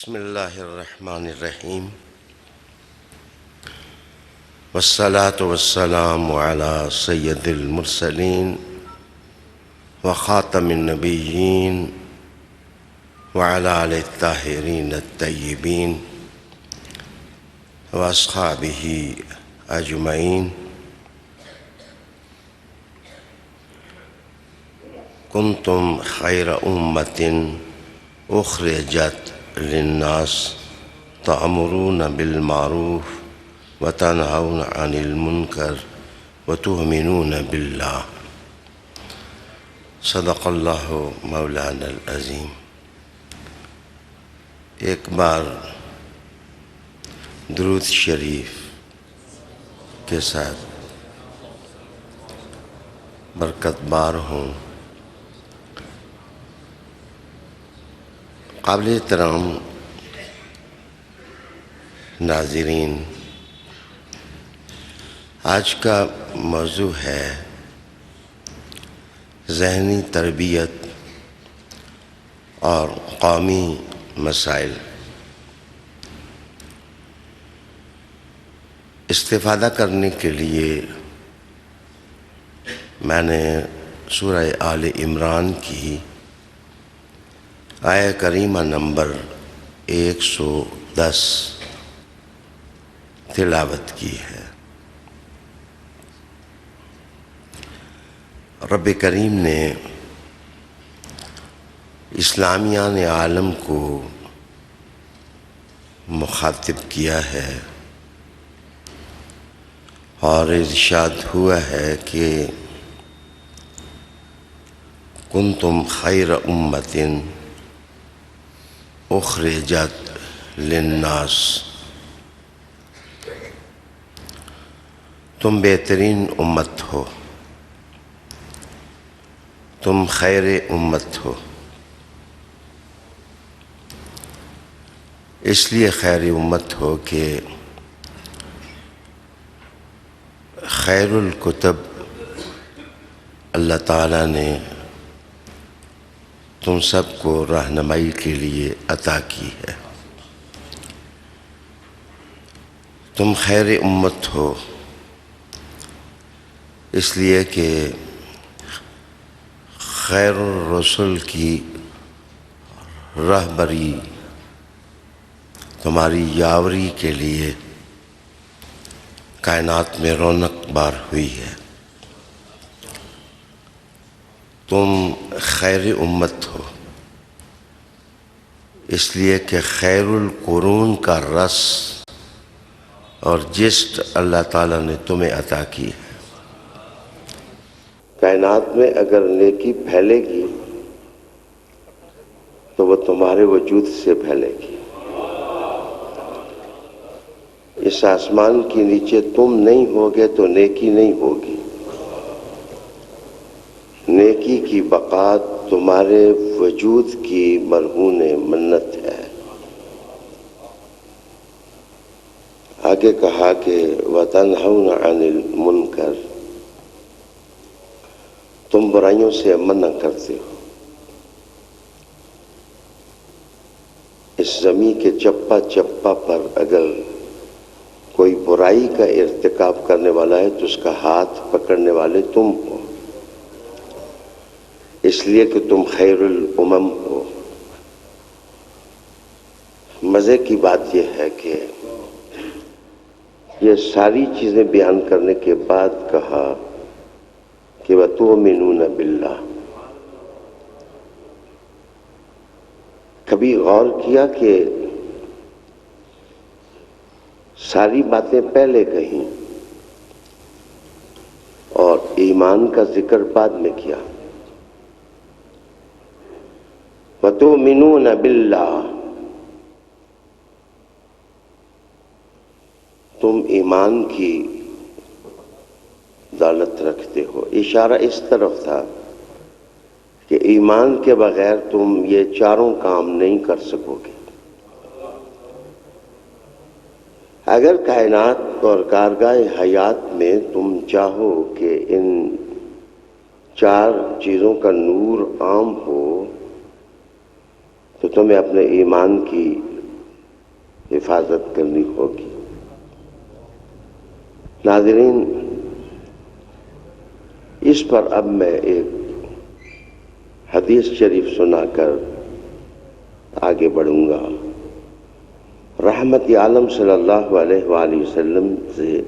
بسم اللہ الرحمن الرحیم والصلاة والسلام على سید المرسلین وخاتم النبیین وعلى آلہ الطاہرین الطیبین واصحابہ اجمعین. کنتم خیر امت اخرجت للناس تأمرون بالمعروف وتنہون عن المنکر وتؤمنون باللہ. صدق اللہ مولانا العظیم. ایک بار درود شریف کے ساتھ برکت بار ہوں. قابل احترام ناظرین، آج کا موضوع ہے ذہنی تربیت اور قومی مسائل. استفادہ کرنے کے لیے میں نے سورہ آل عمران کی آیہ کریمہ نمبر 110 تلاوت کی ہے. رب کریم نے اسلامیان عالم کو مخاطب کیا ہے اور ارشاد ہوا ہے کہ کنتم خیر امت اخرجت للناس، تم بہترین امت ہو، تم خیر امت ہو. اس لیے خیر امت ہو کہ خیر الکتب اللہ تعالیٰ نے تم سب کو رہنمائی کے لیے عطا کی ہے. تم خیر امت ہو اس لیے کہ خیر الرسل کی رہبری تمہاری یاوری کے لیے کائنات میں رونق بار ہوئی ہے. تم خیر امت ہو اس لیے کہ خیر القرون کا رس اور جسٹ اللہ تعالیٰ نے تمہیں عطا کی ہے. کائنات میں اگر نیکی پھیلے گی تو وہ تمہارے وجود سے پھیلے گی. اس آسمان کے نیچے تم نہیں ہوگے تو نیکی نہیں ہوگی. نیکی کی بقا تمہارے وجود کی مرہون منت ہے. آگے کہا کہ وَتَنْهَوْنَ عَنِ الْمُنْكَرِ، تم برائیوں سے منع کرتے ہو. اس زمین کے چپا چپا پر اگر کوئی برائی کا ارتکاب کرنے والا ہے تو اس کا ہاتھ پکڑنے والے تم ہو، اس لیے کہ تم خیر الامم ہو. مزے کی بات یہ ہے کہ یہ ساری چیزیں بیان کرنے کے بعد کہا کہ وَتُؤْمِنُونَ بِاللَّهِ. کبھی غور کیا کہ ساری باتیں پہلے کہیں اور ایمان کا ذکر بعد میں کیا؟ وَتُؤْمِنُونَ بِاللَّهِ، تم ایمان کی دولت رکھتے ہو. اشارہ اس طرف تھا کہ ایمان کے بغیر تم یہ چاروں کام نہیں کر سکو گے. اگر کائنات اور کارگاہ حیات میں تم چاہو کہ ان چار چیزوں کا نور عام ہو تو تمہیں اپنے ایمان کی حفاظت کرنی ہوگی۔ ناظرین، اس پر اب میں ایک حدیث شریف سنا کر آگے بڑھوں گا۔ رحمت عالم صلی اللہ علیہ وآلہ وسلم سے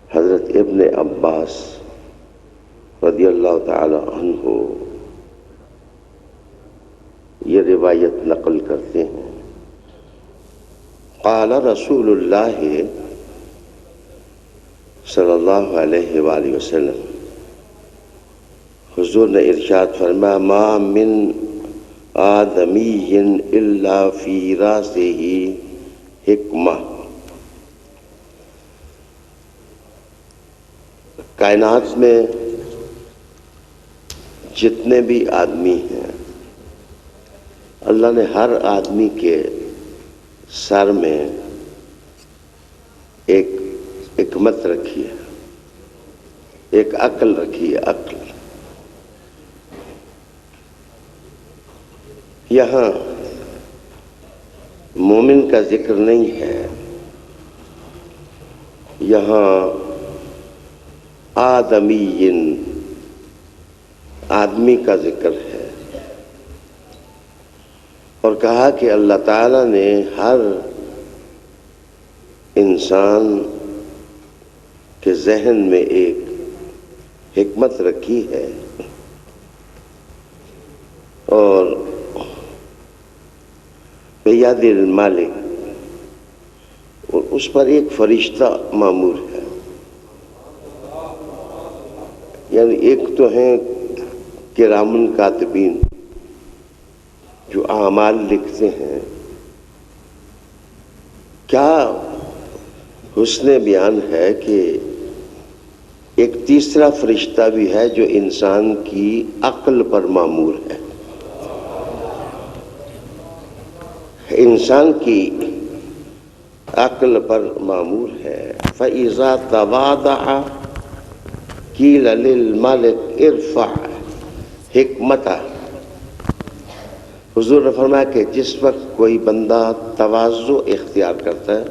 حضرت ابن عباس رضی اللہ تعالی عنہ یہ روایت نقل کرتے ہیں، قال رسول اللہ صلی اللہ علیہ وآلہ وسلم، حضور نے ارشاد فرمایا، ما من آدمی الا فی راسہ حکمہ، کائنات میں جتنے بھی آدمی ہیں، اللہ نے ہر آدمی کے سر میں ایک حکمت رکھی ہے، ایک عقل رکھی ہے، عقل۔ یہاں مومن کا ذکر نہیں ہے، یہاں آدمی، آدمی کا ذکر ہے، اور کہا کہ اللہ تعالیٰ نے ہر انسان کے ذہن میں ایک حکمت رکھی ہے، اور بیاد المالک، اور اس پر ایک فرشتہ مامور ہے۔ یعنی ایک تو ہیں کرامن کاتبین جو اعمال لکھتے ہیں، کیا حسن بیان ہے کہ ایک تیسرا فرشتہ بھی ہے جو انسان کی عقل پر مامور ہے، انسان کی عقل پر مامور ہے۔ فَإِذَا تَوَاضَعَ قِيلَ لِلْمَلِكِ ارْفَعْ حِكْمَتَهُ، حضور نے فرمایا کہ جس وقت کوئی بندہ تواضع اختیار کرتا ہے،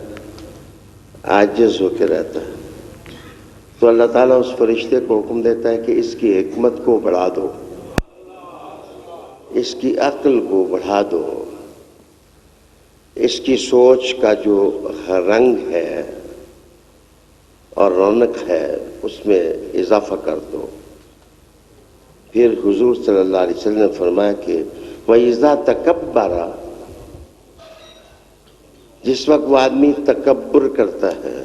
عاجز ہو کے رہتا ہے، تو اللہ تعالیٰ اس فرشتے کو حکم دیتا ہے کہ اس کی حکمت کو بڑھا دو، اس کی عقل کو بڑھا دو، اس کی سوچ کا جو رنگ ہے اور رونق ہے اس میں اضافہ کر دو۔ پھر حضور صلی اللہ علیہ وسلم نے فرمایا کہ وَإِذَا تَكَبَّرَ، جس وقت وہ آدمی تکبر کرتا ہے،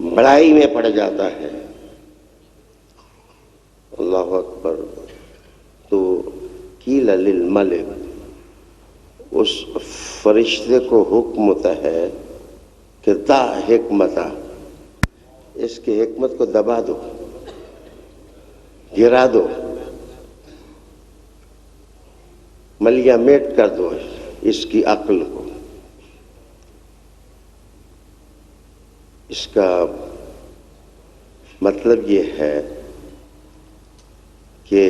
بڑائی میں پڑ جاتا ہے، اللہ اکبر، تو قیل للملک، اس فرشتے کو حکم ہوتا ہے کہ تا حکمتا، اس کی حکمت کو دبا دو، گرا دو، ملیا میٹ کر دو اس کی عقل کو۔ اس کا مطلب یہ ہے کہ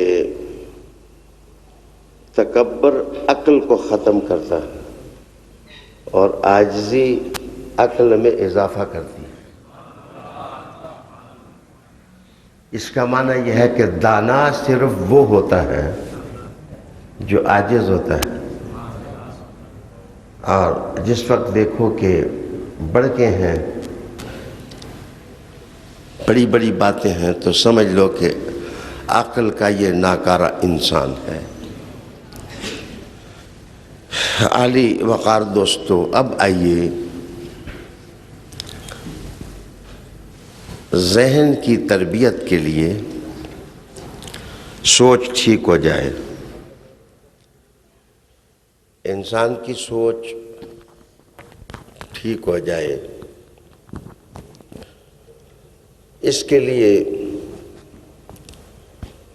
تکبر عقل کو ختم کرتا ہے اور عاجزی عقل میں اضافہ کرتی ہے۔ اس کا معنی یہ ہے کہ دانا صرف وہ ہوتا ہے جو عاجز ہوتا ہے، اور جس وقت دیکھو کہ بڑھ کے ہیں، بڑی بڑی باتیں ہیں، تو سمجھ لو کہ عقل کا یہ ناکارہ انسان ہے۔ عالی وقار دوستو، اب آئیے ذہن کی تربیت کے لیے سوچ ٹھیک ہو جائے، انسان کی سوچ ٹھیک ہو جائے، اس کے لیے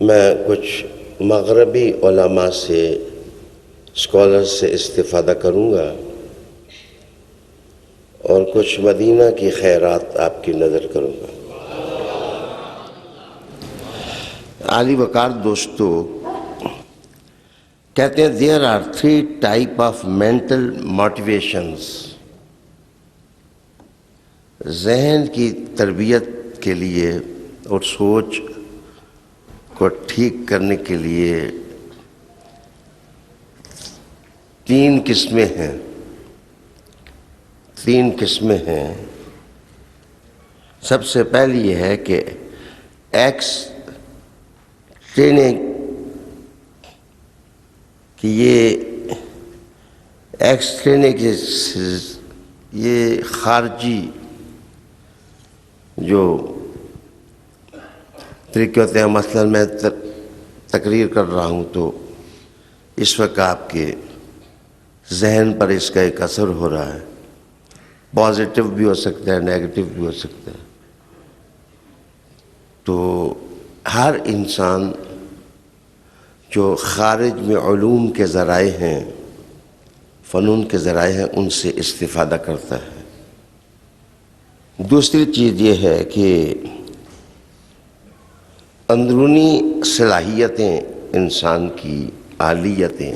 میں کچھ مغربی علماء سے، اسکالر سے استفادہ کروں گا، اور کچھ مدینہ کی خیرات آپ کی نظر کروں گا۔ عالی وقار دوستو، کہتے ہیں there are 3 type of mental motivations. ذہن کی تربیت کے لیے اور سوچ کو ٹھیک کرنے کے لیے 3 قسمیں ہیں. 3 قسمیں ہیں. سب سے پہلی یہ ہے کہ ایکس ٹریننگ کہ یہ ایکس ٹریننگ یہ خارجی جو طریقے ہوتے ہیں. مثلا میں تقریر کر رہا ہوں تو اس وقت آپ کے ذہن پر اس کا ایک اثر ہو رہا ہے. پازیٹیو بھی ہو سکتا ہے, نیگیٹو بھی ہو سکتا ہے. تو ہر انسان جو خارج میں علوم کے ذرائع ہیں, فنون کے ذرائع ہیں, ان سے استفادہ کرتا ہے. دوسری چیز یہ ہے کہ اندرونی صلاحیتیں انسان کی اہلیتیں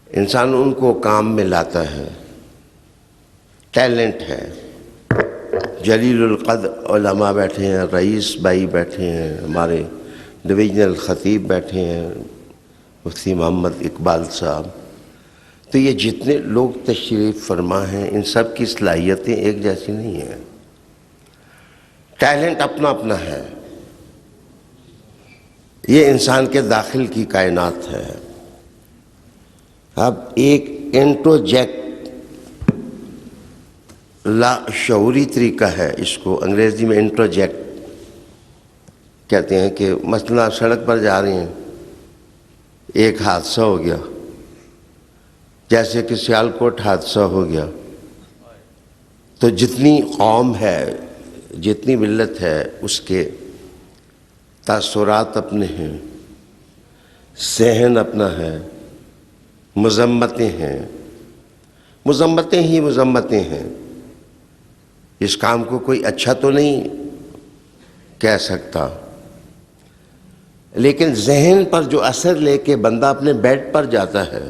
انسان ان کو کام میں لاتا ہے. ٹیلنٹ ہے. جلیل القدر علماء بیٹھے ہیں, رئیس بھائی بیٹھے ہیں, ہمارے ڈویژنل خطیب بیٹھے ہیں, مفتی محمد اقبال صاحب. تو یہ جتنے لوگ تشریف فرما ہیں ان سب کی صلاحیتیں ایک جیسی نہیں ہیں. ٹیلنٹ اپنا اپنا ہے. یہ انسان کے داخل کی کائنات ہے. اب ایک انٹروجیکٹ لا شعوری طریقہ ہے, اس کو انگریزی میں انٹروجیکٹ کہتے ہیں. کہ مثلا سڑک پر جا رہے ہیں, ایک حادثہ ہو گیا, جیسے کہ سیالکوٹ حادثہ ہو گیا, تو جتنی قوم ہے, جتنی ملت ہے, اس کے تاثرات اپنے ہیں, ذہن اپنا ہے, مذمتیں ہیں, مذمتیں ہی مذمتیں ہیں. اس کام کو کوئی اچھا تو نہیں کہہ سکتا, لیکن ذہن پر جو اثر لے کے بندہ اپنے بیڈ پر جاتا ہے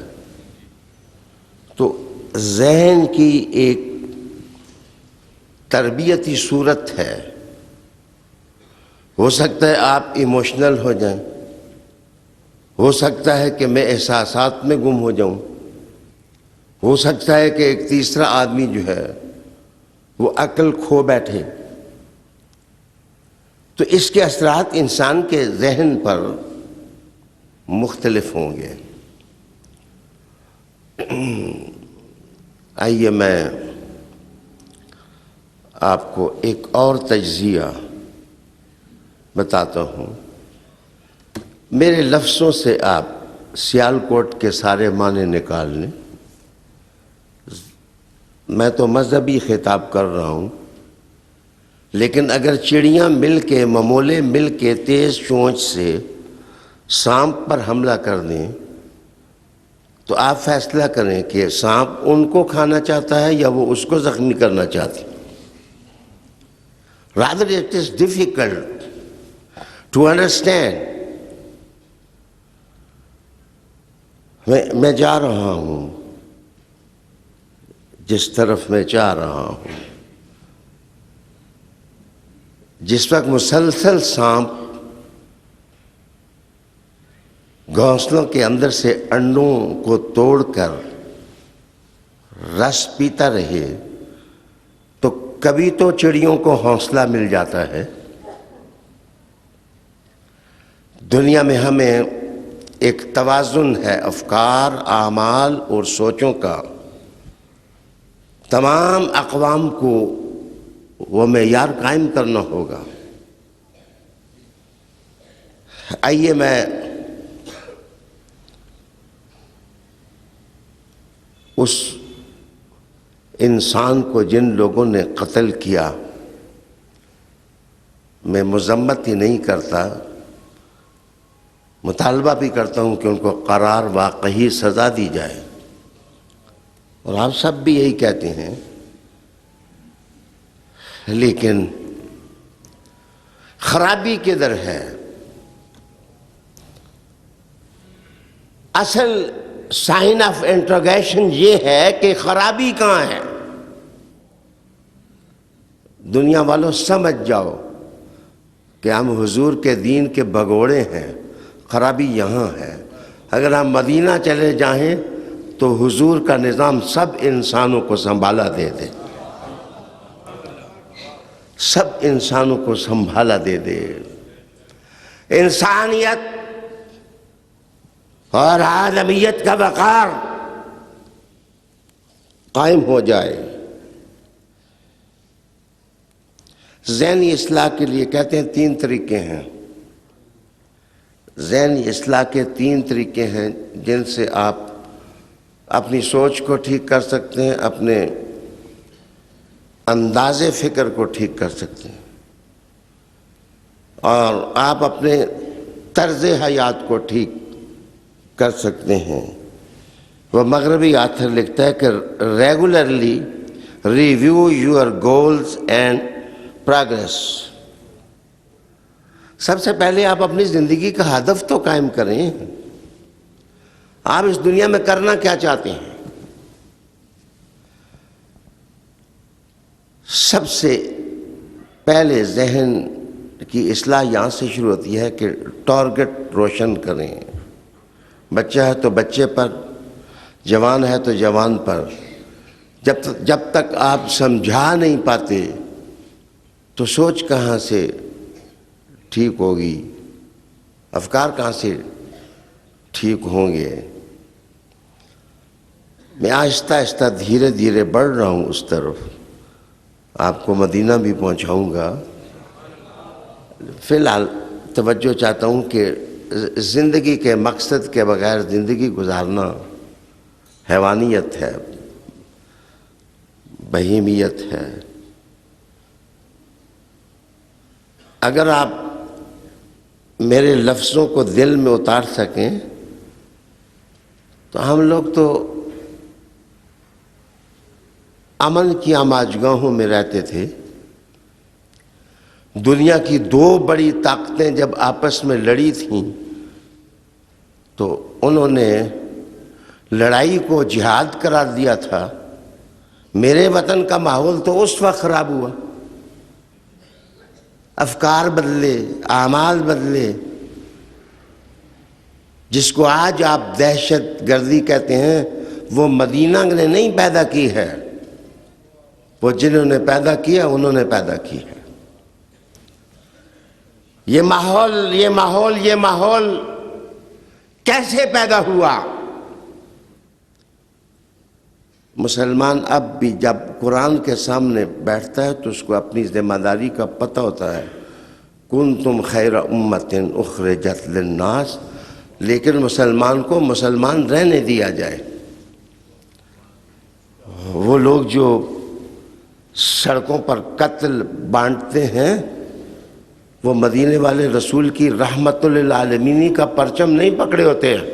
تو ذہن کی ایک تربیتی صورت ہے. ہو سکتا ہے آپ ایموشنل ہو جائیں, ہو سکتا ہے کہ میں احساسات میں گم ہو جاؤں, ہو سکتا ہے کہ ایک تیسرا آدمی جو ہے وہ عقل کھو بیٹھے. تو اس کے اثرات انسان کے ذہن پر مختلف ہوں گے. آئیے میں آپ کو ایک اور تجزیہ بتاتا ہوں. میرے لفظوں سے آپ سیالکوٹ کے سارے معنی نکال لیں. میں تو مذہبی خطاب کر رہا ہوں, لیکن اگر چڑیاں مل کے, ممولے مل کے تیز چونچ سے سانپ پر حملہ کر دیں تو آپ فیصلہ کریں کہ سانپ ان کو کھانا چاہتا ہے یا وہ اس کو زخمی کرنا چاہتی. Rather it is difficult to understand. میں جا رہا ہوں جس طرف میں جا رہا ہوں, جس وقت مسلسل سانپ گھونسلوں کے اندر سے انڈوں کو توڑ کر رس پیتا رہے تو کبھی تو چڑیوں کو حوصلہ مل جاتا ہے. دنیا میں ہمیں ایک توازن ہے افکار, اعمال اور سوچوں کا. تمام اقوام کو وہ معیار قائم کرنا ہوگا. آئیے میں اس انسان کو جن لوگوں نے قتل کیا, میں مذمت ہی نہیں کرتا, مطالبہ بھی کرتا ہوں کہ ان کو قرار واقعی سزا دی جائے. اور آپ سب بھی یہی کہتے ہیں, لیکن خرابی کدھر ہے؟ اصل سائن آف انٹروگیشن یہ ہے کہ خرابی کہاں ہے. دنیا والوں سمجھ جاؤ کہ ہم حضور کے دین کے بھگوڑے ہیں، خرابی یہاں ہے. اگر ہم مدینہ چلے جائیں تو حضور کا نظام سب انسانوں کو سنبھالا دے دے، سب انسانوں کو سنبھالا دے دے. انسانیت اور آدمیت کا وقار قائم ہو جائے. ذہنی اصلاح کے لیے کہتے ہیں 3 طریقے ہیں. ذہنی اصلاح کے 3 طریقے ہیں جن سے آپ اپنی سوچ کو ٹھیک کر سکتے ہیں، اپنے انداز فکر کو ٹھیک کر سکتے ہیں، اور آپ اپنے طرز حیات کو ٹھیک کر سکتے ہیں. وہ مغربی آتھر لکھتا ہے کہ regularly review your goals and progress. سب سے پہلے آپ اپنی زندگی کا ہدف تو قائم کریں. آپ اس دنیا میں کرنا کیا چاہتے ہیں؟ سب سے پہلے ذہن کی اصلاح یہاں سے شروع ہوتی ہے کہ ٹارگٹ روشن کریں. بچہ ہے تو بچے پر، جوان ہے تو جوان پر. جب تک آپ سمجھا نہیں پاتے تو سوچ کہاں سے ٹھیک ہوگی، افکار کہاں سے ٹھیک ہوں گے. میں آہستہ آہستہ دھیرے دھیرے بڑھ رہا ہوں اس طرف. آپ کو مدینہ بھی پہنچاؤں گا. فی الحال توجہ چاہتا ہوں کہ زندگی کے مقصد کے بغیر زندگی گزارنا حیوانیت ہے، بہیمیت ہے. اگر آپ میرے لفظوں کو دل میں اتار سکیں تو ہم لوگ تو امن کی آماجگاہوں میں رہتے تھے. دنیا کی 2 بڑی طاقتیں جب آپس میں لڑی تھیں تو انہوں نے لڑائی کو جہاد قرار دیا تھا. میرے وطن کا ماحول تو اس وقت خراب ہوا، افکار بدلے، اعمال بدلے. جس کو آج آپ دہشت گردی کہتے ہیں وہ مدینہ نے نہیں پیدا کی ہے، وہ جنہوں نے پیدا کیا انہوں نے پیدا کی ہے. یہ ماحول کیسے پیدا ہوا؟ مسلمان اب بھی جب قرآن کے سامنے بیٹھتا ہے تو اس کو اپنی ذمہ داری کا پتہ ہوتا ہے. کنتم خیر امۃ اخرجت للناس. لیکن مسلمان کو مسلمان رہنے دیا جائے. وہ لوگ جو سڑکوں پر قتل بانٹتے ہیں وہ مدینے والے رسول کی رحمت للعالمین کا پرچم نہیں پکڑے ہوتے ہیں،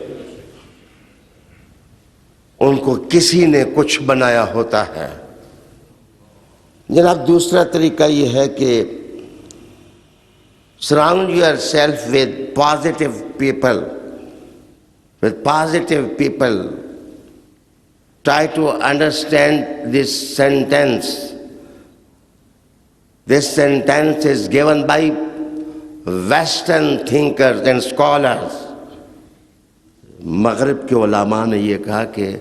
ان کو کسی نے کچھ بنایا ہوتا ہے. جناب دوسرا طریقہ یہ ہے کہ surround yourself with positive people. Try to understand this sentence. This sentence is given by Western thinkers and scholars. مغرب کے علماء نے یہ کہا کہ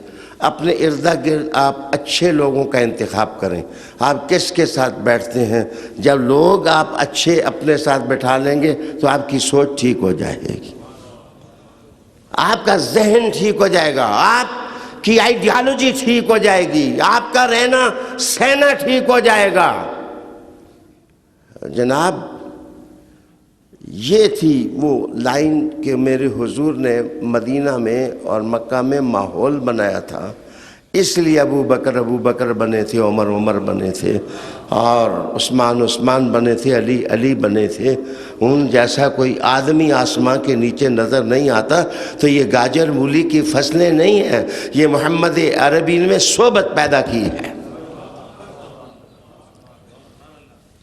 اپنے ارد گرد آپ اچھے لوگوں کا انتخاب کریں. آپ کس کے ساتھ بیٹھتے ہیں؟ جب لوگ آپ اچھے اپنے ساتھ بٹھا لیں گے تو آپ کی سوچ ٹھیک ہو جائے گی، آپ کا ذہن ٹھیک ہو جائے گا، آپ کی آئیڈیالوجی ٹھیک ہو جائے گی، آپ کا رہنا سہنا ٹھیک ہو جائے گا. جناب یہ تھی وہ لائن کہ میرے حضور نے مدینہ میں اور مکہ میں ماحول بنایا تھا. اس لیے ابو بکر بنے تھے، عمر بنے تھے، اور عثمان بنے تھے، علی بنے تھے. ان جیسا کوئی آدمی آسمان کے نیچے نظر نہیں آتا. تو یہ گاجر مولی کی فصلیں نہیں ہیں، یہ محمد عربی نے صحبت پیدا کی ہے.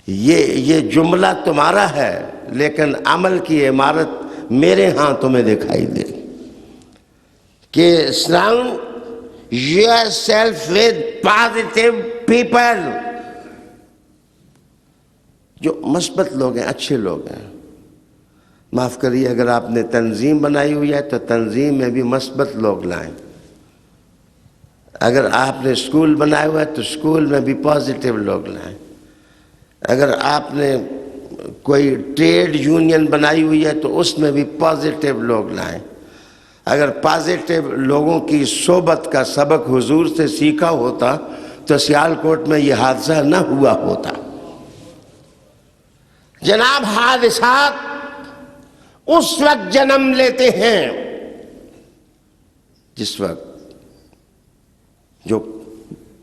یہ جملہ تمہارا ہے لیکن عمل کی عمارت میرے ہاں تمہیں دکھائی دے. کہ surround yourself with positive people، جو مثبت لوگ ہیں، اچھے لوگ ہیں۔ معاف کریے، اگر آپ نے تنظیم بنائی ہوئی ہے تو تنظیم میں بھی مثبت لوگ لائیں۔ اگر آپ نے اسکول بنایا ہوا ہے تو اسکول میں بھی پازیٹیو لوگ لائیں۔ اگر آپ نے کوئی ٹریڈ یونین بنائی ہوئی ہے تو اس میں بھی پازیٹیو لوگ لائیں۔ اگر پازیٹیو لوگوں کی صحبت کا سبق حضور سے سیکھا ہوتا تو سیالکوٹ میں یہ حادثہ نہ ہوا ہوتا۔ جناب، حادثات اس وقت جنم لیتے ہیں جس وقت جو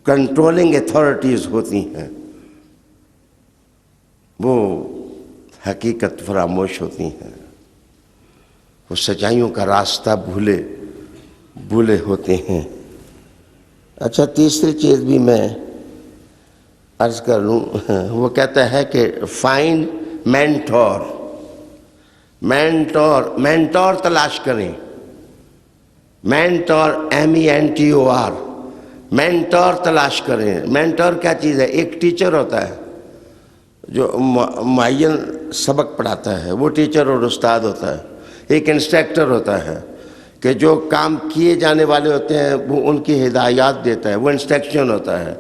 کنٹرولنگ اتھارٹیز ہوتی ہیں وہ حقیقت فراموش ہوتی ہیں، وہ سچائیوں کا راستہ بھولے ہوتے ہیں۔ اچھا، تیسری چیز بھی میں عرض کر لوں، وہ کہتا ہے کہ فائنڈ مینٹور تلاش کریں۔ مینٹور MENTOR، مینٹور تلاش کریں۔ مینٹور کیا چیز ہے؟ ایک ٹیچر ہوتا ہے جو معین سبق پڑھاتا ہے، وہ ٹیچر اور استاد ہوتا ہے۔ ایک انسٹرکٹر ہوتا ہے کہ جو کام کیے جانے والے ہوتے ہیں وہ ان کی ہدایات دیتا ہے، وہ انسٹرکشن ہوتا ہے۔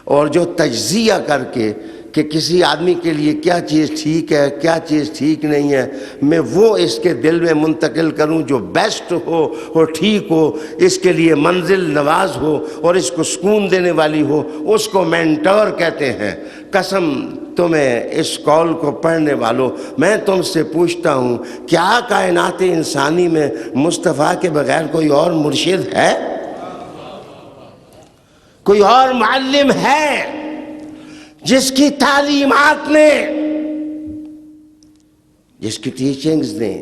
اور جو تجزیہ کر کے کہ کسی آدمی کے لیے کیا چیز ٹھیک ہے، کیا چیز ٹھیک نہیں ہے، میں وہ اس کے دل میں منتقل کروں جو بیسٹ ہو اور ٹھیک ہو، اس کے لیے منزل نواز ہو اور اس کو سکون دینے والی ہو، اس کو مینٹور کہتے ہیں۔ قسم تمہیں اس قول کو پڑھنے والوں، میں تم سے پوچھتا ہوں، کیا کائنات انسانی میں مصطفیٰ کے بغیر کوئی اور مرشد ہے؟ کوئی اور معلم ہے جس کی تعلیمات نے، جس کی ٹیچنگز نے،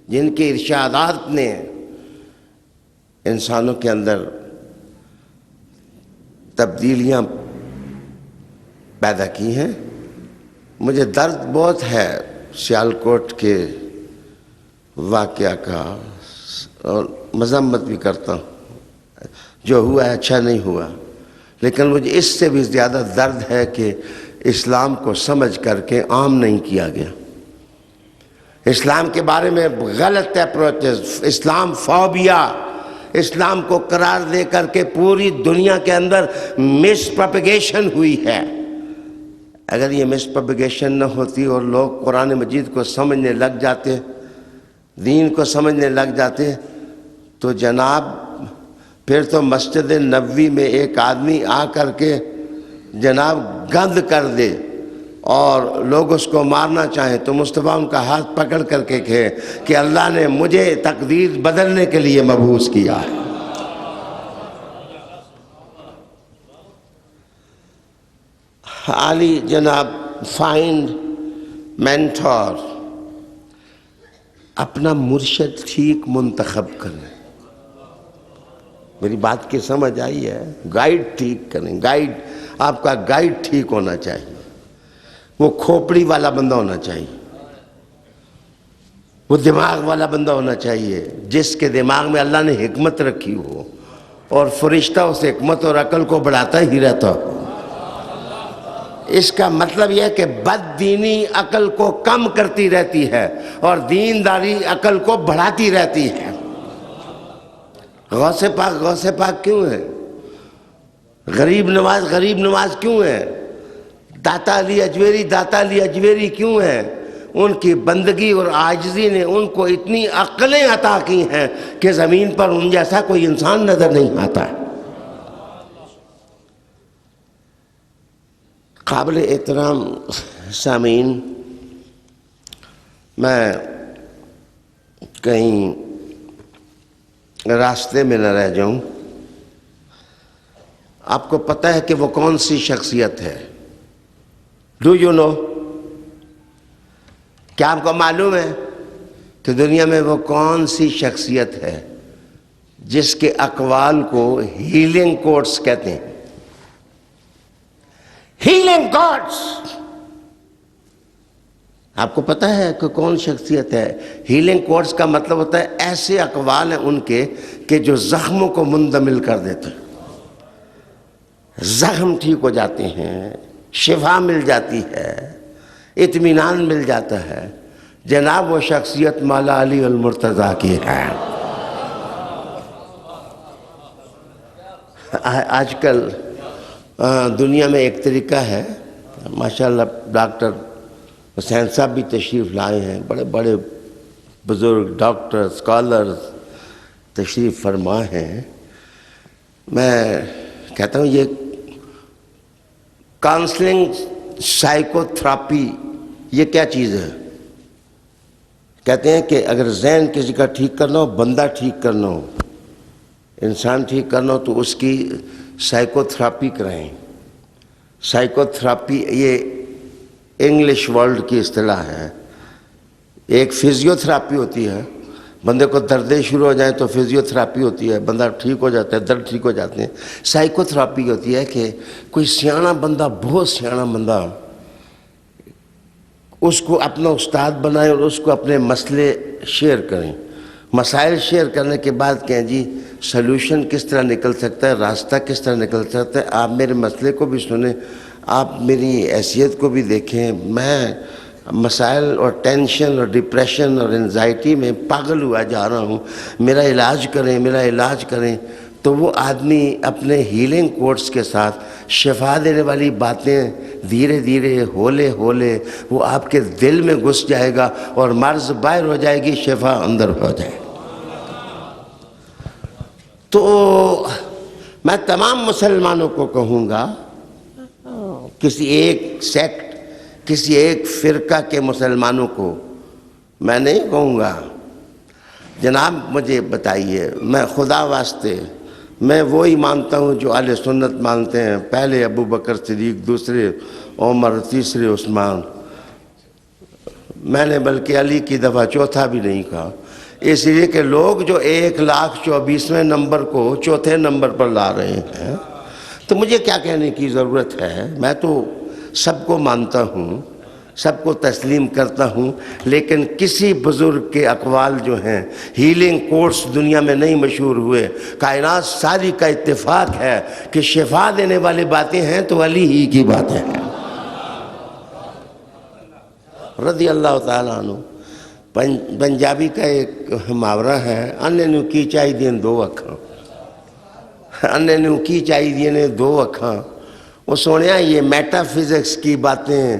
جن کے ارشادات نے انسانوں کے اندر تبدیلیاں پیدا کی ہیں؟ مجھے درد بہت ہے سیالکوٹ کے واقعہ کا، اور مذمت بھی کرتا ہوں، جو ہوا ہے اچھا نہیں ہوا، لیکن مجھے اس سے بھی زیادہ درد ہے کہ اسلام کو سمجھ کر کے عام نہیں کیا گیا۔ اسلام کے بارے میں غلط اپروچز، اسلام فوبیا، اسلام کو قرار دے کر کے پوری دنیا کے اندر مس پروپیگیشن ہوئی ہے۔ اگر یہ مس پروپیگیشن نہ ہوتی اور لوگ قرآن مجید کو سمجھنے لگ جاتے، دین کو سمجھنے لگ جاتے، تو جناب پھر تو مسجد نبوی میں ایک آدمی آ کر کے جناب گند کر دے اور لوگ اس کو مارنا چاہیں تو مصطفیٰ ان کا ہاتھ پکڑ کر کے کہے کہ اللہ نے مجھے تقدیر بدلنے کے لیے مبعوث کیا ہے۔ عالی جناب، فائنڈ مینٹور، اپنا مرشد ٹھیک منتخب کریں۔ میری بات کی سمجھ آئی ہے؟ گائیڈ ٹھیک کریں، گائیڈ، آپ کا گائیڈ ٹھیک ہونا چاہیے، وہ کھوپڑی والا بندہ ہونا چاہیے، وہ دماغ والا بندہ ہونا چاہیے جس کے دماغ میں اللہ نے حکمت رکھی ہو اور فرشتہ اس حکمت اور عقل کو بڑھاتا ہی رہتا ہو۔ اس کا مطلب یہ ہے کہ بد دینی عقل کو کم کرتی رہتی ہے اور دینداری عقل کو بڑھاتی رہتی ہے۔ غوث پاک کیوں ہے؟ غریب نواز کیوں ہے؟ داتا علی اجویری کیوں ہے؟ ان کی بندگی اور عاجزی نے ان کو اتنی عقلیں عطا کی ہیں کہ زمین پر ان جیسا کوئی انسان نظر نہیں آتا ہے۔ قابل احترام سامعین، میں کہیں راستے میں نہ رہ جاؤں۔ آپ کو پتہ ہے کہ وہ کون سی شخصیت ہے؟ Do you know? کیا آپ کو معلوم ہے کہ دنیا میں وہ کون سی شخصیت ہے جس کے اقوال کو ہیلنگ کوٹس کہتے ہیں؟ Healing quotes! آپ کو پتہ ہے کہ کون شخصیت ہے؟ ہیلنگ کوٹس کا مطلب ہوتا ہے ایسے اقوال ہیں ان کے کہ جو زخموں کو مندمل کر دیتے ہیں، زخم ٹھیک ہو جاتے ہیں، شفا مل جاتی ہے، اطمینان مل جاتا ہے، جناب وہ شخصیت مولا علی المرتضیٰ کی ہے۔ آج کل دنیا میں ایک طریقہ ہے، ماشاءاللہ ڈاکٹر حسین صاحب بھی تشریف لائے ہیں، بڑے بڑے بزرگ ڈاکٹر اسکالرز تشریف فرما ہیں۔ میں کہتا ہوں یہ کاؤنسلنگ سائیکو تھراپی یہ کیا چیز ہے؟ کہتے ہیں کہ اگر ذہن کسی کا ٹھیک کرنا ہو، بندہ ٹھیک کرنا ہو، انسان ٹھیک کرنا ہو تو اس کی سائیکو تھراپی کرائیں۔ سائیکو تھراپی یہ انگلش ورلڈ کی اصطلاح ہے۔ ایک فزیو تھراپی ہوتی ہے، بندے کو دردیں شروع ہو جائیں تو فزیو تھراپی ہوتی ہے، بندہ ٹھیک ہو جاتا ہے، درد ٹھیک ہو جاتے ہیں۔ سائیکو تھراپی ہوتی ہے کہ کوئی سیاںا بندہ، بہت سیاںا بندہ، اس کو اپنا استاد بنائیں اور اس کو اپنے مسئلے شیئر کریں، مسائل شیئر کرنے کے بعد کہیں جی سلوشن کس طرح نکل سکتا ہے، راستہ کس طرح نکل سکتا ہے، آپ میرے مسئلے کو بھی سنیں، آپ میری حیثیت کو بھی دیکھیں، میں مسائل اور ٹینشن اور ڈپریشن اور انزائٹی میں پاگل ہوا جا رہا ہوں، میرا علاج کریں، میرا علاج کریں۔ تو وہ آدمی اپنے ہیلنگ کورس کے ساتھ شفا دینے والی باتیں دھیرے دھیرے ہولے ہولے وہ آپ کے دل میں گھس جائے گا اور مرض باہر ہو جائے گی، شفا اندر ہو جائے گی۔ تو میں تمام مسلمانوں کو کہوں گا، کسی ایک سیکٹ، کسی ایک فرقہ کے مسلمانوں کو میں نہیں کہوں گا، جناب مجھے بتائیے، میں خدا واسطے میں وہی مانتا ہوں جو اہل سنت مانتے ہیں، پہلے ابو بکر صدیق، دوسرے عمر، تیسرے عثمان، میں نے بلکہ علی کی دفعہ چوتھا بھی نہیں کہا، اس لیے کہ لوگ جو 1,24,000 نمبر کو چوتھے نمبر پر لا رہے ہیں، تو مجھے کیا کہنے کی ضرورت ہے؟ میں تو سب کو مانتا ہوں، سب کو تسلیم کرتا ہوں، لیکن کسی بزرگ کے اقوال جو ہیں، ہیلنگ کورس دنیا میں نہیں مشہور ہوئے، کائنات ساری کا اتفاق ہے کہ شفا دینے والی باتیں ہیں تو علی ہی کی باتیں ہیں رضی اللہ تعالیٰ عنہ۔ پنجابی کا ایک محاورہ ہے، اننے نو کی چاہی دین دو اکھاں، اننے نو کی چاہی دین دو اکھاں۔ وہ سونیا یہ میٹا فزکس کی باتیں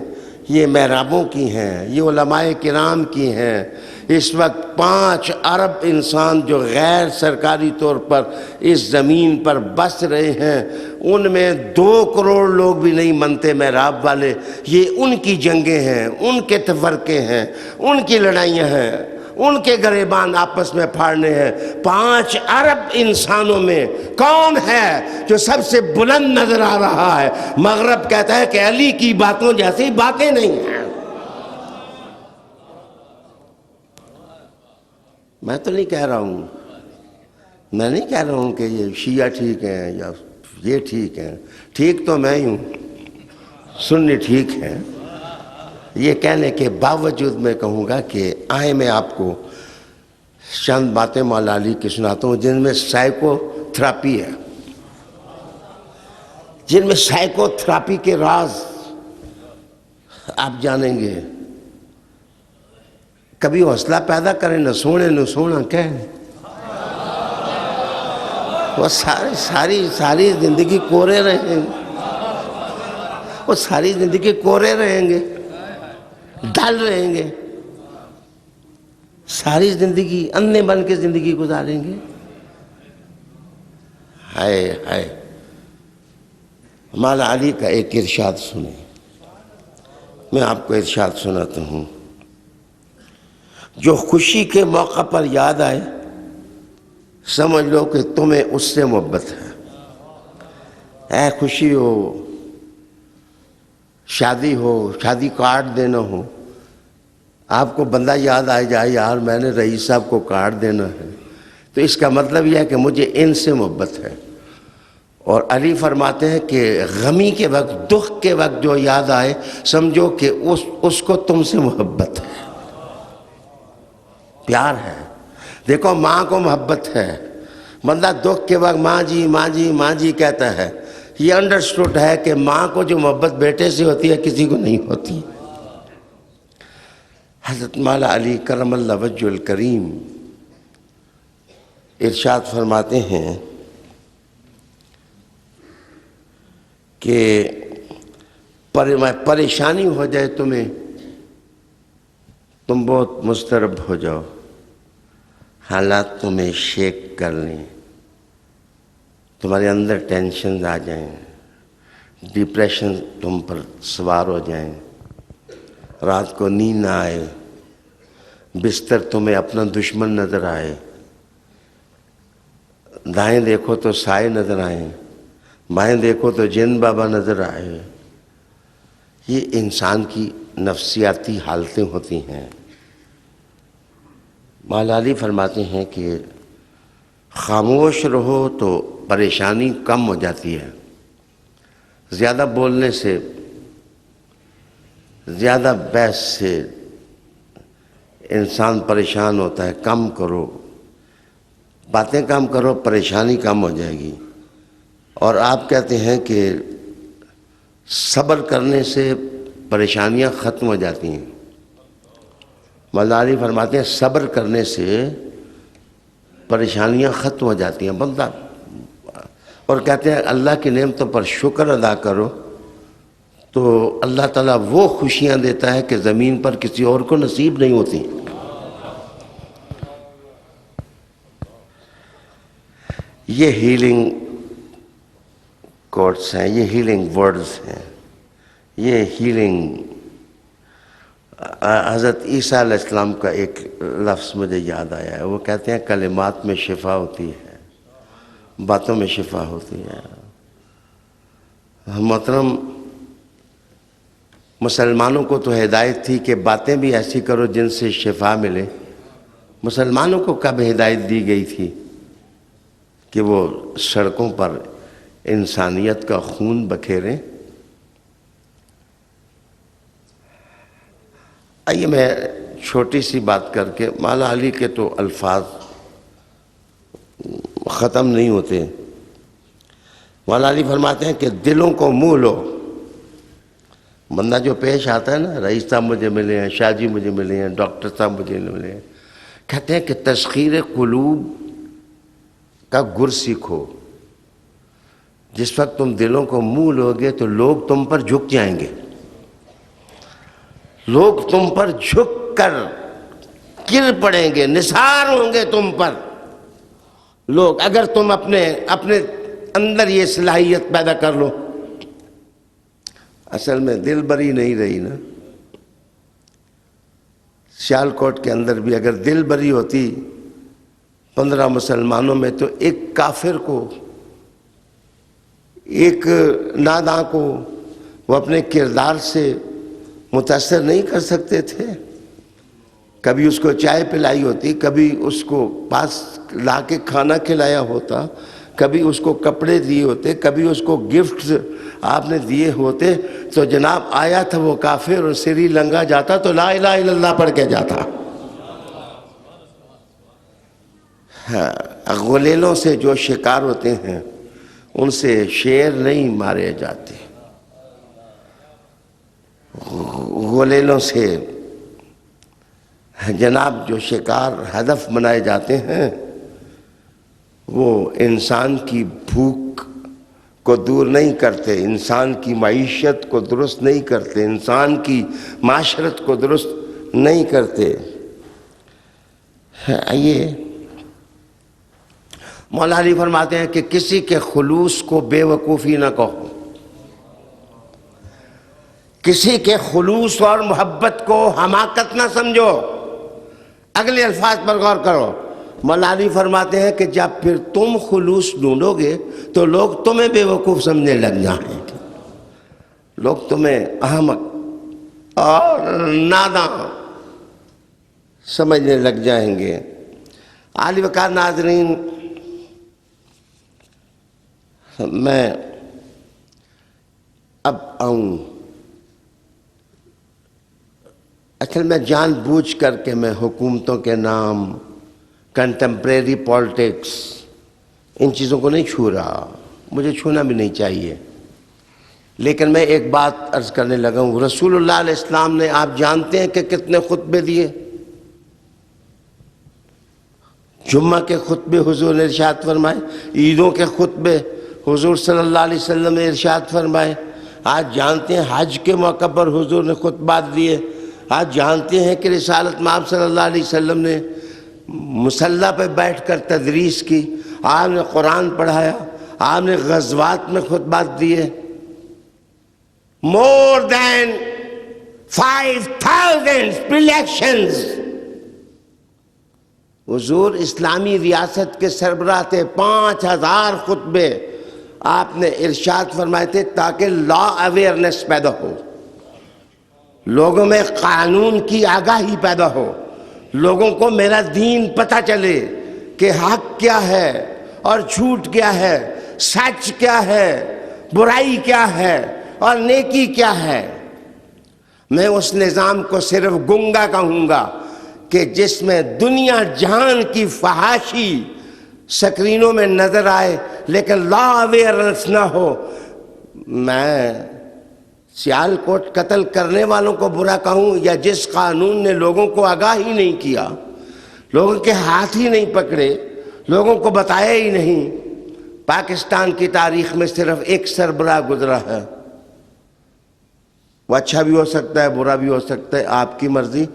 یہ محرابوں کی ہیں، یہ علماء کرام کی ہیں۔ اس وقت 5 ارب انسان جو غیر سرکاری طور پر اس زمین پر بس رہے ہیں، ان میں 2 کروڑ لوگ بھی نہیں منتے محراب والے۔ یہ ان کی جنگیں ہیں، ان کے تفرقے ہیں، ان کی لڑائیاں ہیں، ان کے گریبان آپس میں پھاڑنے ہیں۔ 5 ارب انسانوں میں کون ہے جو سب سے بلند نظر آ رہا ہے؟ مغرب کہتا ہے کہ علی کی باتوں جیسی باتیں نہیں ہیں۔ میں تو نہیں کہہ رہا ہوں، میں نہیں کہہ رہا ہوں کہ یہ شیعہ ٹھیک ہیں یا یہ ٹھیک ہیں، ٹھیک تو میں ہی ہوں، سنی ٹھیک ہیں۔ یہ کہنے کے باوجود میں کہوں گا کہ آئیں میں آپ کو چند باتیں مولا علی کی سناتا ہوں جن میں سائیکو تھراپی ہے، جن میں سائیکو تھراپی کے راز آپ جانیں گے۔ کبھی حوصلہ پیدا کریں، نہ سونا کہیں، وہ ساری زندگی کورے رہیں گے، وہ ساری زندگی کورے رہیں گے، ڈل رہیں گے، ساری زندگی اندھے بن کے زندگی گزاریں گے۔ ہائے ہائے، مولا علی کا ایک ارشاد سنیں، میں آپ کو ارشاد سناتا ہوں۔ جو خوشی کے موقع پر یاد آئے سمجھ لو کہ تمہیں اس سے محبت ہے۔ اے خوشی ہو، شادی کارڈ دینا ہو، آپ کو بندہ یاد آ جائے، یار میں نے رئیس صاحب کو کارڈ دینا ہے، تو اس کا مطلب یہ ہے کہ مجھے ان سے محبت ہے۔ اور علی فرماتے ہیں کہ غمی کے وقت، دکھ کے وقت جو یاد آئے سمجھو کہ اس کو تم سے محبت ہے، پیار ہے۔ دیکھو ماں کو محبت ہے، بندہ دکھ کے وقت ماں جی ماں جی ماں جی کہتا ہے، یہ انڈرسٹوڈ ہے کہ ماں کو جو محبت بیٹے سے ہوتی ہے کسی کو نہیں ہوتی۔ حضرت مولا علی کرم اللہ وجہ الکریم ارشاد فرماتے ہیں کہ پریشانی ہو جائے تمہیں، تم بہت مضطرب ہو جاؤ، حالات تمہیں شیک کر لیں، تمہارے اندر ٹینشنز آ جائیں، ڈپریشن تم پر سوار ہو جائیں، رات کو نیند نہ آئے، بستر تمہیں اپنا دشمن نظر آئے، دائیں دیکھو تو سائے نظر آئیں، بائیں دیکھو تو جن بابا نظر آئے۔ یہ انسان کی نفسیاتی حالتیں ہوتی ہیں۔ مولا علی فرماتے ہیں کہ خاموش رہو تو پریشانی کم ہو جاتی ہے، زیادہ بولنے سے، زیادہ بحث سے انسان پریشان ہوتا ہے۔ کم کرو، باتیں کم کرو، پریشانی کم ہو جائے گی۔ اور آپ کہتے ہیں کہ صبر کرنے سے پریشانیاں ختم ہو جاتی ہیں۔ مولا علی فرماتے ہیں صبر کرنے سے پریشانیاں ختم ہو جاتی ہیں بندہ، اور کہتے ہیں اللہ کی نعمتوں پر شکر ادا کرو تو اللہ تعالیٰ وہ خوشیاں دیتا ہے کہ زمین پر کسی اور کو نصیب نہیں ہوتی۔ یہ ہیلنگ کوٹس ہیں، یہ ہیلنگ ورڈز ہیں، یہ ہیلنگ۔ حضرت عیسیٰ علیہ السلام کا ایک لفظ مجھے یاد آیا ہے، وہ کہتے ہیں کلمات میں شفا ہوتی ہے، باتوں میں شفا ہوتی ہے۔ محترم، مسلمانوں کو تو ہدایت تھی کہ باتیں بھی ایسی کرو جن سے شفا ملے۔ مسلمانوں کو کب ہدایت دی گئی تھی کہ وہ سڑکوں پر انسانیت کا خون بکھیریں؟ آئیے میں چھوٹی سی بات کر کے، مولا علی کے تو الفاظ ختم نہیں ہوتے۔ مولا علی فرماتے ہیں کہ دلوں کو منہ لو۔ بندہ جو پیش آتا ہے نا، رئیس صاحب مجھے ملے ہیں، شاہ جی مجھے ملے ہیں، ڈاکٹر صاحب مجھے ملے ہیں، کہتے ہیں کہ تسخیر قلوب کا گر سیکھو۔ جس وقت تم دلوں کو منہ لو گے تو لوگ تم پر جھک جائیں گے، لوگ تم پر جھک کر گر پڑیں گے، نثار ہوں گے تم پر لوگ، اگر تم اپنے اندر یہ صلاحیت پیدا کر لو۔ اصل میں دل بری نہیں رہی نا۔ سیالکوٹ کے اندر بھی اگر دل بری ہوتی 15 مسلمانوں میں، تو ایک کافر کو، ایک ناداں کو وہ اپنے کردار سے متاثر نہیں کر سکتے تھے؟ کبھی اس کو چائے پلائی ہوتی، کبھی اس کو پاس لا کے کھانا کھلایا ہوتا، کبھی اس کو کپڑے دیے ہوتے، کبھی اس کو گفٹس آپ نے دیے ہوتے، تو جناب آیا تھا وہ کافر اور سری لنکا جاتا تو لا الہ الا اللہ پڑھ کے جاتا۔ غلیلوں سے جو شکار ہوتے ہیں ان سے شیر نہیں مارے جاتے، غلیلوں سے جناب جو شکار ہدف بنائے جاتے ہیں وہ انسان کی بھوک کو دور نہیں کرتے، انسان کی معیشت کو درست نہیں کرتے، انسان کی معاشرت کو درست نہیں کرتے۔ آئیے، مولا علی فرماتے ہیں کہ کسی کے خلوص کو بے وقوفی نہ کہو، کسی کے خلوص اور محبت کو حماقت نہ سمجھو۔ اگلے الفاظ پر غور کرو۔ مولا علی فرماتے ہیں کہ جب پھر تم خلوص ڈھونڈو گے تو لوگ تمہیں بے وقوف سمجھنے لگ جائیں گے، لوگ تمہیں احمق اور ناداں سمجھنے لگ جائیں گے۔ عالی وقار ناظرین، میں اب آؤں، اصل میں جان بوجھ کر کے میں حکومتوں کے نام، کنٹمپریری پالیٹکس، ان چیزوں کو نہیں چھو رہا، مجھے چھونا بھی نہیں چاہیے، لیکن میں ایک بات عرض کرنے لگا ہوں۔ رسول اللہ علیہ السلام نے، آپ جانتے ہیں کہ کتنے خطبے دیے؟ جمعہ کے خطبے حضور نے ارشاد فرمائے، عیدوں کے خطبے حضور صلی اللہ علیہ وسلم نے ارشاد فرمائے، آج جانتے ہیں حج کے موقع پر حضور نے خطبات دیے، آج جانتے ہیں کہ رسالت مآب صلی اللہ علیہ وسلم نے مصلی پہ بیٹھ کر تدریس کی، آپ نے قرآن پڑھایا، آپ نے غزوات میں خطبات دیے۔ more than 5,000 elections۔ حضور اسلامی ریاست کے سربراہ تھے، 5,000 خطبے آپ نے ارشاد فرمائے تھے تاکہ لا اویئرنیس پیدا ہو، لوگوں میں قانون کی آگاہی پیدا ہو، لوگوں کو میرا دین پتہ چلے کہ حق کیا ہے اور جھوٹ کیا ہے، سچ کیا ہے، برائی کیا ہے اور نیکی کیا ہے۔ میں اس نظام کو صرف گنگا کہوں گا کہ جس میں دنیا جہان کی فحاشی سکرینوں میں نظر آئے لیکن لا اویئرنس نہ ہو۔ میں سیال کوٹ قتل کرنے والوں کو برا کہوں یا جس قانون نے لوگوں کو آگاہ ہی نہیں کیا، لوگوں کے ہاتھ ہی نہیں پکڑے، لوگوں کو بتایا ہی نہیں۔ پاکستان کی تاریخ میں صرف ایک سربراہ گزرا ہے، وہ اچھا بھی ہو سکتا ہے، برا بھی ہو سکتا ہے، آپ کی مرضی،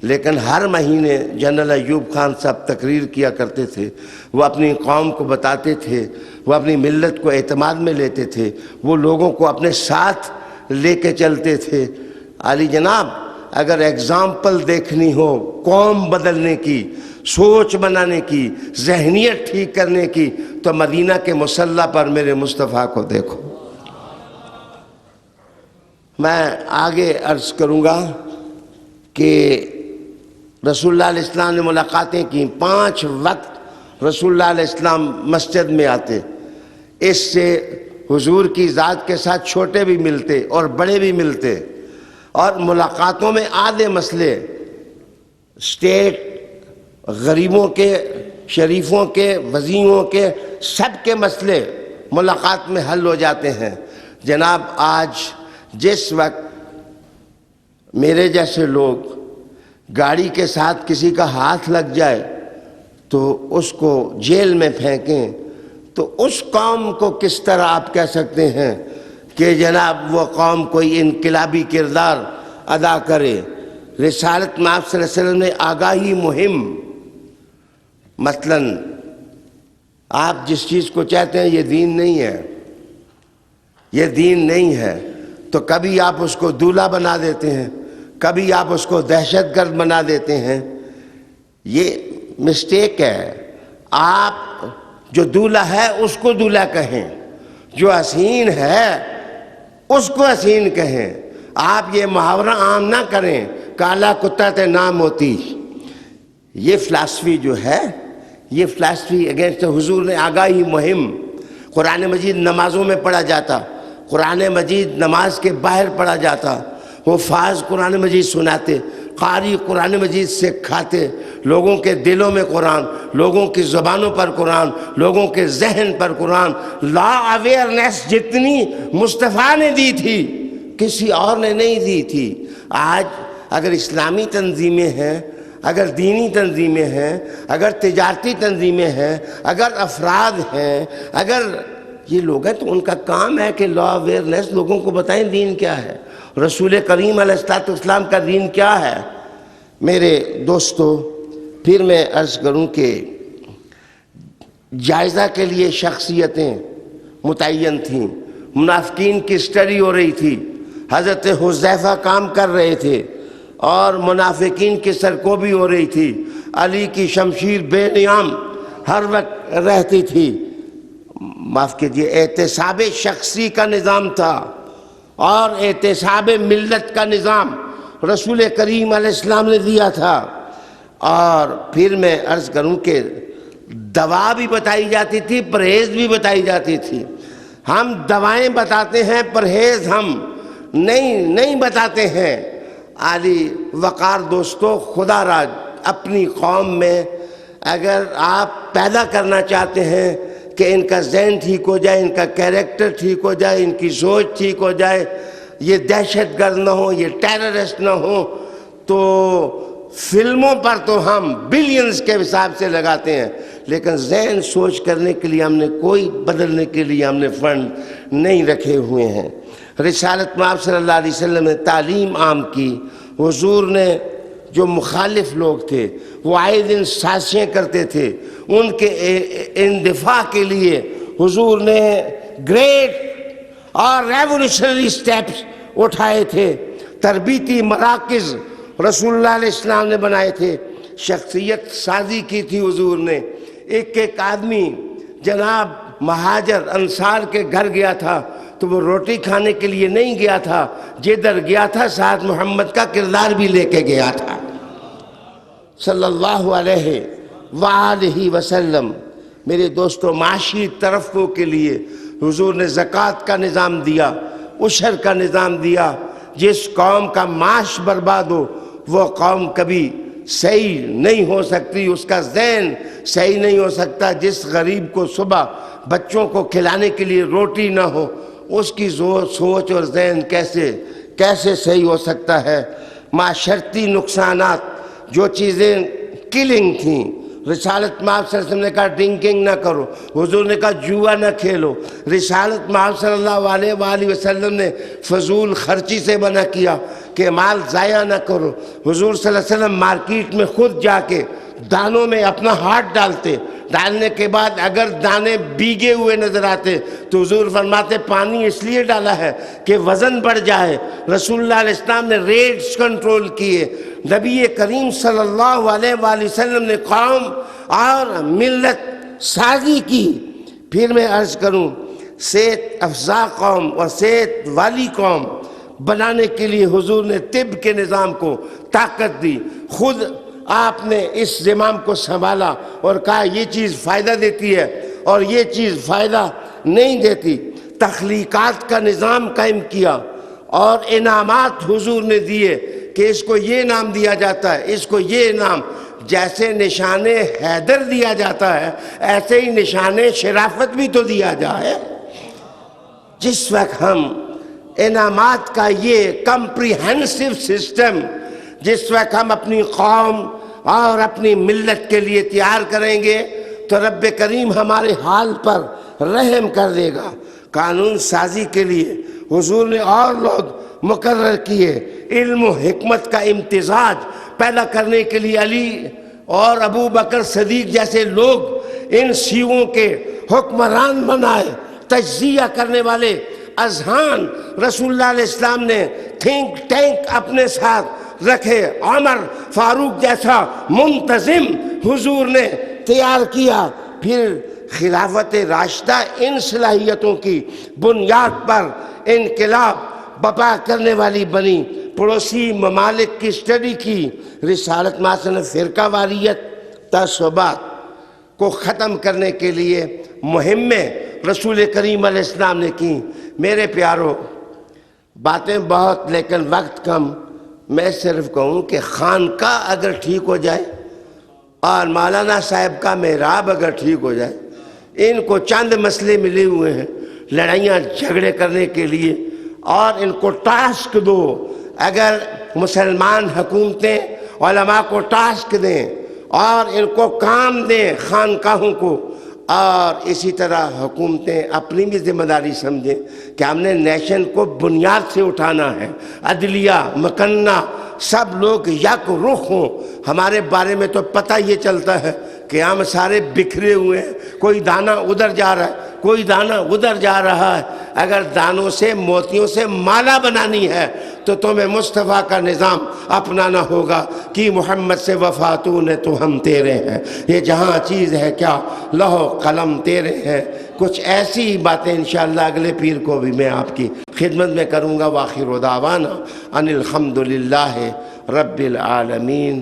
لیکن ہر مہینے جنرل ایوب خان صاحب تقریر کیا کرتے تھے، وہ اپنی قوم کو بتاتے تھے، وہ اپنی ملت کو اعتماد میں لیتے تھے، وہ لوگوں کو اپنے ساتھ لے کے چلتے تھے۔ علی جناب، اگر ایگزامپل دیکھنی ہو قوم بدلنے کی، سوچ بنانے کی، ذہنیت ٹھیک کرنے کی، تو مدینہ کے مصلی پر میرے مصطفیٰ کو دیکھو۔ میں آگے عرض کروں گا کہ رسول اللہ علیہ السلام نے ملاقاتیں کی، 5 وقت رسول اللہ علیہ السلام مسجد میں آتے، اس سے حضور کی ذات کے ساتھ چھوٹے بھی ملتے اور بڑے بھی ملتے، اور ملاقاتوں میں آدھے مسئلے اسٹیٹ، غریبوں کے، شریفوں کے، وزیروں کے، سب کے مسئلے ملاقات میں حل ہو جاتے ہیں۔ جناب، آج جس وقت میرے جیسے لوگ گاڑی کے ساتھ کسی کا ہاتھ لگ جائے تو اس کو جیل میں پھینکیں، تو اس قوم کو کس طرح آپ کہہ سکتے ہیں کہ جناب وہ قوم کوئی انقلابی کردار ادا کرے؟ رسالت مآب صلی اللہ علیہ وسلم نے آگاہی مہم، مثلاً آپ جس چیز کو چاہتے ہیں یہ دین نہیں ہے، یہ دین نہیں ہے، تو کبھی آپ اس کو دولہا بنا دیتے ہیں، کبھی آپ اس کو دہشت گرد بنا دیتے ہیں۔ یہ مسٹیک ہے۔ آپ جو دولہا ہے اس کو دولہا کہیں، جو حسین ہے اس کو حسین کہیں۔ آپ یہ محاورہ عام نہ کریں، کالا کتا تے نام ہوتی۔ یہ فلسفی جو ہے، یہ فلسفی اگینسٹ حضور نے آگاہی مہم، قرآن مجید نمازوں میں پڑھا جاتا، قرآن مجید نماز کے باہر پڑھا جاتا، حفاظ قرآن مجید سناتے، قاری قرآن مجید سکھاتے، لوگوں کے دلوں میں قرآن، لوگوں کی زبانوں پر قرآن، لوگوں کے ذہن پر قرآن۔ لا اویئرنیس جتنی مصطفیٰ نے دی تھی کسی اور نے نہیں دی تھی۔ آج اگر اسلامی تنظیمیں ہیں، اگر دینی تنظیمیں ہیں، اگر تجارتی تنظیمیں ہیں، اگر افراد ہیں، اگر یہ لوگ ہیں، تو ان کا کام ہے کہ لا اویئرنیس لوگوں کو بتائیں دین کیا ہے، رسول کریم علیہ السلام کا دین کیا ہے۔ میرے دوستو، پھر میں عرض کروں کہ جائزہ کے لیے شخصیتیں متعین تھیں، منافقین کی سٹڈی ہو رہی تھی، حضرت حذیفہ کام کر رہے تھے اور منافقین کی سرکوبی ہو رہی تھی، علی کی شمشیر بے نیام ہر وقت رہتی تھی۔ معاف کیجیے، احتساب شخصی کا نظام تھا اور احتساب ملت کا نظام رسول کریم علیہ السلام نے دیا تھا۔ اور پھر میں عرض کروں کہ دوا بھی بتائی جاتی تھی، پرہیز بھی بتائی جاتی تھی۔ ہم دوائیں بتاتے ہیں، پرہیز ہم نہیں بتاتے ہیں۔ عالی وقار دوستو، خدا راج اپنی قوم میں اگر آپ پیدا کرنا چاہتے ہیں کہ ان کا ذہن ٹھیک ہو جائے، ان کا کیریکٹر ٹھیک ہو جائے، ان کی سوچ ٹھیک ہو جائے، یہ دہشت گرد نہ ہوں، یہ ٹیررسٹ نہ ہوں. تو فلموں پر تو ہم بلینز کے حساب سے لگاتے ہیں، لیکن ذہن سوچ کرنے کے لیے ہم نے کوئی بدلنے کے لیے ہم نے فنڈ نہیں رکھے ہوئے ہیں. رسالت مآب صلی اللہ علیہ وسلم نے تعلیم عام کی. حضور نے جو مخالف لوگ تھے وہ آئے دن سازشیں کرتے تھے، ان کے اندفاع کے لیے حضور نے گریٹ اور ریولوشنری سٹیپس اٹھائے تھے. تربیتی مراکز رسول اللہ علیہ السلام نے بنائے تھے. شخصیت سازی کی تھی حضور نے. ایک آدمی جناب مہاجر انصار کے گھر گیا تھا تو وہ روٹی کھانے کے لیے نہیں گیا تھا، جدھر گیا تھا ساتھ محمد کا کردار بھی لے کے گیا تھا صلی اللہ علیہ وآلہ وسلم. میرے دوستو، معاشی ترقی کے لیے حضور نے زکوٰۃ کا نظام دیا، عشر کا نظام دیا. جس قوم کا معاش برباد ہو وہ قوم کبھی صحیح نہیں ہو سکتی، اس کا ذہن صحیح نہیں ہو سکتا. جس غریب کو صبح بچوں کو کھلانے کے لیے روٹی نہ ہو، اس کی سوچ اور ذہن کیسے صحیح ہو سکتا ہے. معاشرتی نقصانات، جو چیزیں کلنگ تھیں، رسالت مآب صلی اللہ علیہ وسلم نے کہا ڈرنکنگ نہ کرو، حضور نے کہا جوا نہ کھیلو. رسالت مآب صلی اللہ علیہ وآلہ وسلم نے فضول خرچی سے منع کیا کہ مال ضائع نہ کرو. حضور صلی اللہ علیہ وسلم مارکیٹ میں خود جا کے دانوں میں اپنا ہاتھ ڈالنے کے بعد اگر دانے بھیگے ہوئے نظر آتے تو حضور فرماتے پانی اس لیے ڈالا ہے کہ وزن بڑھ جائے. رسول اللہ علیہ السلام نے ریٹس کنٹرول کیے. نبی کریم صلی اللہ علیہ وآلہ وسلم نے قوم اور ملت سازی کی. پھر میں عرض کروں، صحت افزا قوم اور صحت والی قوم بنانے کے لیے حضور نے طب کے نظام کو طاقت دی. خود آپ نے اس زمام کو سنبھالا اور کہا یہ چیز فائدہ دیتی ہے اور یہ چیز فائدہ نہیں دیتی. تخلیقات کا نظام قائم کیا اور انعامات حضور نے دیے کہ اس کو یہ نام دیا جاتا ہے، اس کو یہ نام. جیسے نشان حیدر دیا جاتا ہے ایسے ہی نشان شرافت بھی تو دیا جائے. جس وقت ہم انعامات کا یہ کمپریہنسو سسٹم جس وقت ہم اپنی قوم اور اپنی ملت کے لیے تیار کریں گے تو رب کریم ہمارے حال پر رحم کر دے گا. قانون سازی کے لیے حضور نے اور لوگ مقرر کیے. علم و حکمت کا امتزاج پیدا کرنے کے لیے علی اور ابو بکر صدیق جیسے لوگ ان شیعوں کے حکمران بنائے. تجزیہ کرنے والے اذہان رسول اللہ علیہ السلام نے تھنک ٹینک اپنے ساتھ رکھے. عمر فاروق جیسا منتظم حضور نے تیار کیا. پھر خلافت راشدہ ان صلاحیتوں کی بنیاد پر انقلاب بپا کرنے والی بنی. پڑوسی ممالک کی اسٹڈی کی. رسالت مآب نے فرقہ واریت تعصبات کو ختم کرنے کے لیے مہمیں رسول کریم علیہ السلام نے کی. میرے پیارو، باتیں بہت لیکن وقت کم. میں صرف کہوں کہ خانقاہ اگر ٹھیک ہو جائے اور مولانا صاحب کا محراب اگر ٹھیک ہو جائے، ان کو چند مسئلے ملے ہوئے ہیں لڑائیاں جھگڑے کرنے کے لیے، اور ان کو ٹاسک دو. اگر مسلمان حکومتیں علماء کو ٹاسک دیں اور ان کو کام دیں خانقاہوں کو، اور اسی طرح حکومتیں اپنی بھی ذمہ داری سمجھیں کہ ہم نے نیشن کو بنیاد سے اٹھانا ہے. عدلیہ مکنہ سب لوگ یک رخ ہوں. ہمارے بارے میں تو پتہ یہ چلتا ہے کہ ہم سارے بکھرے ہوئے ہیں، کوئی دانہ ادھر جا رہا ہے، کوئی دانہ ادھر جا رہا ہے. اگر دانوں سے موتیوں سے مالا بنانی ہے تو تمہیں مصطفیٰ کا نظام اپنانا ہوگا کہ محمد سے وفاتون تو ہم تیرے ہیں. یہ جہاں چیز ہے کیا لوح قلم تیرے ہیں. کچھ ایسی باتیں انشاءاللہ اگلے پیر کو بھی میں آپ کی خدمت میں کروں گا. وآخر دعوانا ان الحمدللہ رب العالمین.